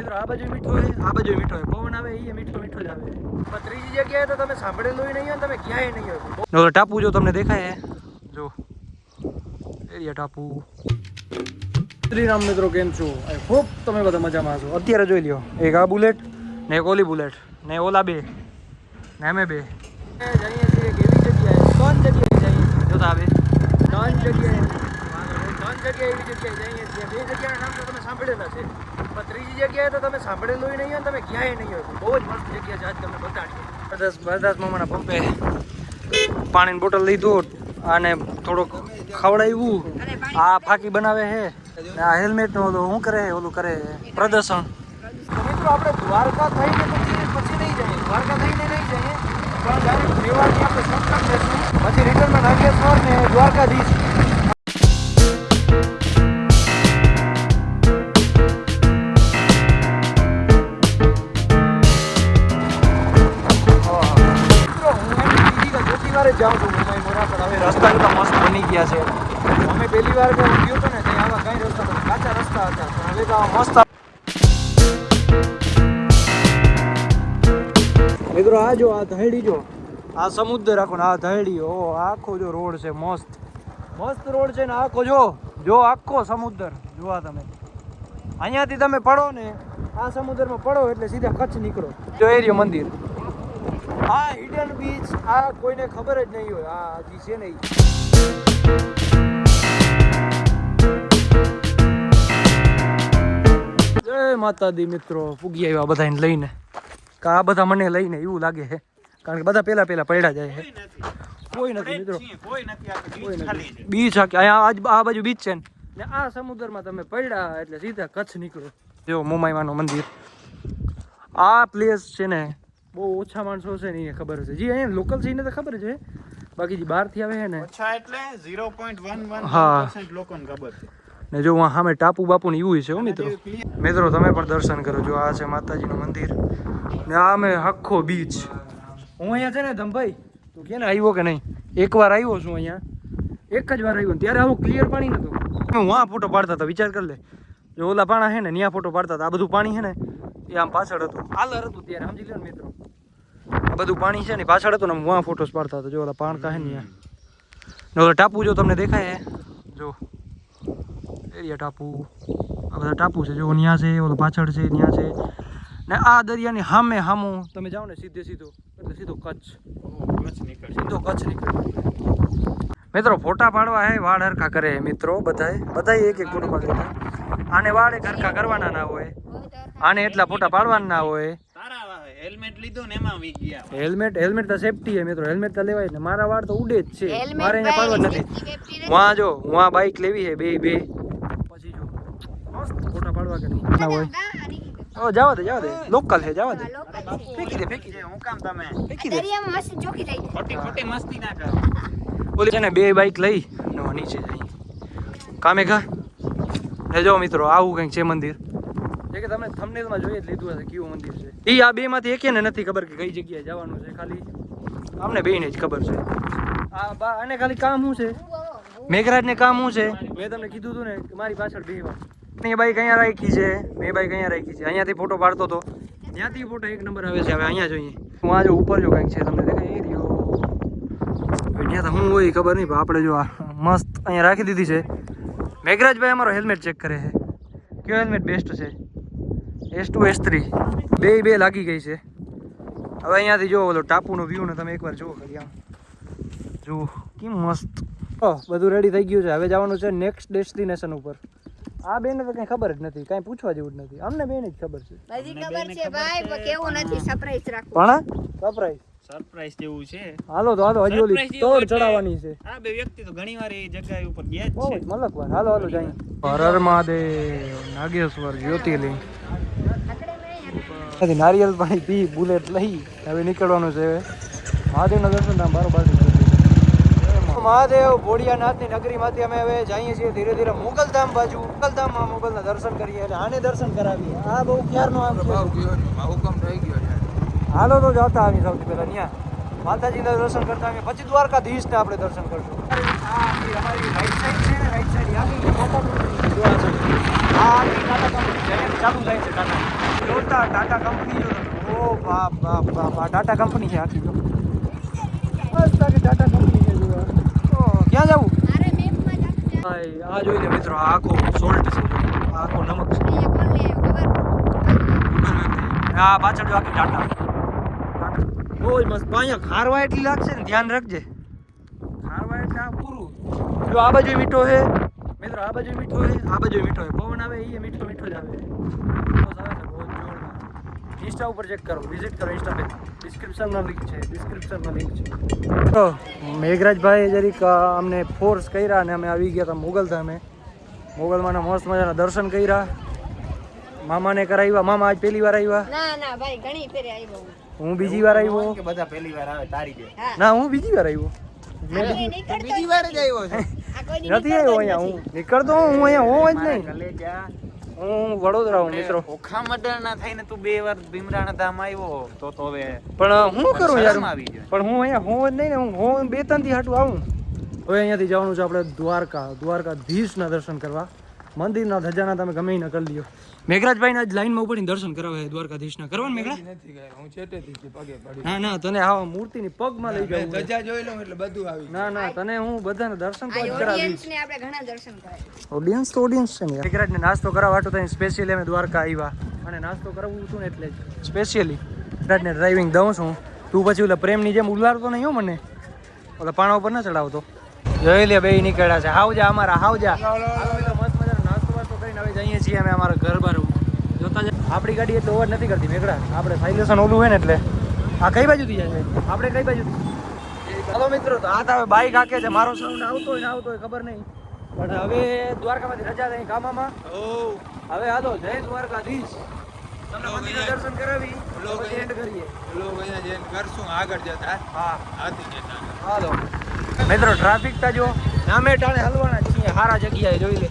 મિત્રો આ બાજુ મીઠો હોય, આ બાજુ મીઠો હોય, પવન આવે એ મીઠો મીઠો જ આવે. પણ ત્રીજી જગ્યાએ તો તમે સાંભળેલું નહીં હોય, તમે ક્યાંય નહીં હોય. ટાપુ જો તમને દેખાય જો એરિયા ટાપુ. શ્રીરામ મિત્રો કેમ છો? આઈ હોપ તમે બધા મજામાં છો. અત્યારે જોઈ લ્યો, એક આ બુલેટ ને એક ઓલી બુલેટ ને ઓલા બે ને અમે બે જઈએ છીએ એક એવી જગ્યાએ, 3 જગ્યાએ જઈએ જોતા આવે 3 જગ્યાએ એવી જગ્યાએ જઈએ છીએ. 2 જગ્યાના નામ તો તમે સાંભળેલા છે, પણ ત્રીજી જગ્યાએ તો તમે સાંભળેલું નહીં હોય, તમે ક્યાંય નહીં હોય. બહુ જ મસ્ત જગ્યા છે, આજ તમને બતાડીએ. બરદાસ મામાના પંપે પાણીની બોટલ લીધું અને થોડુંક ખવડાવ્યું. આ ફાકી બનાવે છે, આ હેલ્મેટ નું ઓલું કરે પ્રદર્શન. મિત્રો આપણે દ્વારકા થઈને પછી નહીં જઈએ, દ્વારકા થઈને નહીં જઈએ, પણ ડાયરેક્ટ રેવાથી આપણે શોર્ટકટ લેશું, પછી રિટર્નમાં નાગેશ્વર ને દ્વારકાધીશ. જાઉં છું મુંબઈ મોરા, પણ હવે રસ્તા તો મસ્ત બની ગયા છે. અમે પહેલી વાર ગયો હતો ને ત્યાં આવા કઈ રસ્તા નથી, કાચા રસ્તા હતા, પણ હવે તો મસ્ત. મિત્રો આ જો, આ ધૈડી જો, આ સમુદ્ર આખો ને આ ધૈડી, ઓ આખો જો રોડ છે, મસ્ત રોડ છે ને આખો જો આખો સમુદ્ર જોવા તમે. અહીંયાથી તમે પડો ને આ સમુદ્રમાં પડો એટલે સીધા કચ્છ નીકળો. જો એરિયો મંદિર, આ હિડન બીચ, આ કોઈને ખબર જ નહીં હોય, આ હજી છે નહીં. જય માતાજી મિત્રો, પૂગી આવ્યા બધાને લઈને. આ બધા મને લઈને એવું લાગે છે, કારણ કે બધા પેલા પડ્યા જાય છે. કોઈ નથી મિત્રો, કોઈ નથી. બીચ આ બાજુ બીચ છે ને આ સમુદ્રમાં તમે પડ્યા એટલે સીધા કચ્છ નીકળો. જો મુંબઈમાંનું મંદિર, આ પ્લેસ છે ને બહુ ઓછા માણસો છે ને એને ખબર છે. જે અહીંયા લોકલ છે એને તો ખબર છે, બાકી જે બહારથી આવે છે ને ઓછા એટલે 0.11% લોકોને ખબર છે. ને જો સામે ટાપુ બાપુ ને એવું છે. મિત્રો તમે પણ દર્શન કરો. જો આ છે માતાજીનું મંદિર ને આ અમે આખો બીચ. હું અહીંયા છે ને ધમભાઈ તું કે ને આવ્યો કે નહીં? એકવાર આવ્યો છું અહીંયા, એક જ વાર આવ્યો, ત્યારે આવું ક્લિયર પાણી નતું. હું આ ફોટો પાડતા હતા, વિચાર કરી લે. જો ઓલા પાણા છે ને ત્યાં ફોટો પાડતા હતા, આ બધું પાણી છે ને એ આમ પાછળ હતું, આલર હતું ત્યારે, સમજી લો ને મિત્રો. આ બધું પાણી છે ને પાછળ હતું ને હું આ ફોટોસ પાડતા હતા. જો ઓલા પાણકા છે ને ત્યાં ઓલા ટાપુ જો તમને દેખાય જો એરિયા ટાપુ, આ બધા ટાપુ છે. જો ત્યાં છે, ઓલો પાછળ છે, ત્યાં છે ને આ દરિયાની સામું તમે જાઓ ને સીધો એટલે સીધો કચ્છ નીકળે. મિત્રો ફોટા પાડવા હે વાળ હરખા કરે મિત્રો, બધાય એક ફોટો પાડે. આને વાળ હરખા કરવાના ના હોય, આને એટલા ફોટા પાડવાના ના હોય. હેલ્મેટ લીધું ને એમાં વી ગયા. હેલ્મેટ તો સેફટી છે મિત્રો, હેલ્મેટ તો લેવાય ને. મારા વાળ તો ઉડે જ છે, મારે અહીંયા પાડવા નથી. વાં જો વાં બાઈક લેવી છે બે પછી જો મસ્ત ફોટા પાડવા કે નહીં ના હોય. ઓ જવા દે લોકલ છે, જવા દે. ફેંકી દે. હું કામ તમે ફેંકી દે. દરિયામાં મસ્ત ચોકી થઈ જાય. ખોટી મસ્તી ના કરો. ઓલી છે ને બે બાઈક લઈ નીચે જઈ કામે ખા ને. જો મિત્રો આવું કંઈક છે મંદિર, જે કે તમે થંબનેલમાં જોઈએ જ લીધું હશે કેવું મંદિર છે. એ આ બે માંથી એકેને નથી ખબર કે કઈ જગ્યાએ જવાનું છે, ખાલી અમને બેને જ ખબર છે. આને ખાલી કામ શું છે, મેઘરાજને કામ શું છે, મેં તમને કીધું હતું ને કે મારી પાછળ બેહવા. એ બાઈક અહીંયા રાખી છે, મેં બાઈક અહીંયા રાખી છે. અહીંયાથી ફોટો પાડતો હતો, ત્યાંથી ફોટો 1 નંબર આવે છે. હવે અહીંયા જોઈએ, હું આ જો ઉપર જો કંઈક છે તમને દેખાય એરિયો, ત્યાં તો હું હોય ખબર નહીં, પણ આપણે જો આ મસ્ત અહીંયા રાખી દીધી છે. મેઘરાજભાઈ અમારો હેલ્મેટ ચેક કરે છે, કયો હેલ્મેટ બેસ્ટ છે, S2 S3 બે લાગી ગઈ છે. હવે અહીંયાથી જો ઓલો ટાપુનો વ્યૂ ને તમે એકવાર જુઓ ખાલી, આમ જુઓ કેમ મસ્ત. બધું રેડી થઈ ગયું છે, હવે જવાનું છે નેક્સ્ટ ડેસ્ટિનેશન ઉપર. આ બેને તો કઈ ખબર જ નથી, કઈ પૂછવા જેવું જ નથી, અમને બેને જ ખબર છે. બધી ખબર છે ભાઈ, પણ કેવું નથી, સરપ્રાઈઝ રાખો. પણ સરપ્રાઈઝ જેવું છે. હાલો હજી ઓલી તોડ ચડાવવાની છે. આ બે વ્યક્તિ તો ઘણીવાર એ જગ્યા ઉપર ગયા જ બહુ છે. મલકવાર. હાલો જઈએ. હર હર મહાદેવ, નાગેશ્વર જ્યોતિર્લિંગ. નારિયેલ પાણી પી, બુલેટ લઈ હવે નીકળવાનું છે. મહાદેવના દર્શન ધામ બારોબાર. મહાદેવ ભોળિયાનાથની નગરીમાંથી અમે હવે જઈએ છીએ ધીરે ધીરે મુગલધામ બાજુ. મુગલધામમાં મુગલના દર્શન કરીએ અને આને દર્શન કરાવીએ. આ બહુ ક્યારનો આમ છે, હુકમ થઈ ગયો. હાલો તો જતા આવી સૌથી પહેલા ત્યાં માતાજીના દર્શન કરતા આવીએ, પછી દ્વારકાધીશને આપણે દર્શન કરશું. અમારી રાઈટ સાઈડ છે ને, રાઈટ સાઈડ ચાલુ થાય છે ટાટા. ટાટા કંપની જો તમે. ઓ બાપ બાપ બાપ આ ટાટા કંપની છે આખી જો મસ્ત આખી ટાટા કંપની છે જો. ક્યાં જવું? મારે મેપમાં જાતું છે. આ જોઈ લે મિત્રો આ આખો સોલ્ટ છે જો. આ આખો નમક છે. અહીંયા કોણ લે ખબર? આ પાછળ જો આખી ટાટા બહુ જ મસ્ત. અહીંયા ખારવા એટલી લાગશે ને ધ્યાન રાખજે. ખારવા એટલે આ પૂરું જો. આ બાજુ મીઠો છે મિત્રો, આ બાજુ મીઠો છે, આ બાજુ મીઠો છે. પવન આવે એ મીઠો મીઠો જ આવે. બહુ સરસ છે, બહુ જોરદાર. ઇન્સ્ટા ઉપર ચેક કરો, વિઝિટ કરો ઇન્સ્ટા પે. ડિસ્ક્રિપ્શનમાં લિંક છે, ડિસ્ક્રિપ્શનમાં લિંક છે. તો મેઘરાજભાઈ જરીક અમને ફોર્સ કર્યા અને અમે આવી ગયા હતા મોગલધામે. મોગલમાંના મસ્ત મજાના દર્શન કર્યા. મામાને કરાવ્યા. મામા આજ પહેલી વાર આવ્યા. ના ના ભાઈ ઘણી ફેરે આવ્યો હું બીજી વાર આવ્યો. કે બધા પહેલી વાર આવે તારી જે. હા ના હું બીજી વાર આવ્યો. મેં બીજી વાર જ આવ્યો છે. આ કોઈ દી નથી આવ્યો અહીંયા. હું નીકળતો હું અહીંયા હોઉં જ નહીં. કલેજા હું વડોદરા હું મિત્રો. ઓખા મડરના થઈને તું 2 વાર ભીમરાણા ધામ આવ્યો તો હવે પણ હું કરું યાર. શરમ આવી જાય. પણ હું અહીંયા હોઉં જ નહીં ને. હું 2-3 થી હાટું આવું. હવે અહીંયાથી જવાનું છે આપણે દ્વારકા. દ્વારકાધીશના દર્શન કરવા. મંદિરના ધજાના તમે ગમે ના કરી લ્યો. મેઘરાજભાઈને આજ લાઈનમાં ઉપડીને દર્શન કરાવે દ્વારકાધીશના. કરવા ને મેઘરા? નથી ગયા હું છેટેથી જ પગે પડી ના ના તને આવા મૂર્તિની પગમાં લઈ જાઉં. ધજા જોઈ લઉં એટલે બધું આવી ના ના તને હું બધાને દર્શન તો જ આ કરાવીશ. ઓડિયન્સ ને આપણે ઘણા દર્શન કરાય. ઓડિયન્સ તો ઓડિયન્સ છે ને યાર. મેઘરાજને નાસ્તો કરાવવા હાટું થઈને સ્પેશિયલી અમે દ્વારકા આવ્યા અને નાસ્તો કરાવવું હતું ને એટલે જ સ્પેશિયલી મેઘરાજને ડ્રાઇવિંગ દઉં છું. તું પછી ઓલા પ્રેમની જેમ ઉલાડતો નહીં હો મને. ઓલા પાણા ઉપર ના ચડાવતો. જોઈ લે બે નીકળ્યા છે. હાવજા અમારા હાવજા. મસ્ત મજાનો નાસ્તો વાસ્તો કરીને હવે જઈએ છીએ અમે અમારા ઘર બાર. જોતા જ આપણી ગાડી એટલે ઓવર નથી કરતી મેઘડા. આપણે સાયલેશન ઓલું હોય ને એટલે. આ કઈ બાજુથી જાય છે? આપણે કઈ બાજુથી? ચાલો મિત્રો તો આ તો હવે બાઈક હાકે છે. મારો સાઉન્ડ આવતો હોય ને આવતો હોય ખબર નહીં. પણ હવે દ્વારકામાંથી રજા થઈ કામામાં. હવે હાલો જય દ્વારકાધીશ. તમને મંદિરના દર્શન કરાવી પછી એન્ડ કરીએ. લોક અહીંયા જઈને કરશું આગળ જતા હા હાથી જતા હાલો મિત્રો ટ્રાફિક તા જો નામે ટાણે હલવાના છીએ. સારા જગ્યાએ જોઈ લે.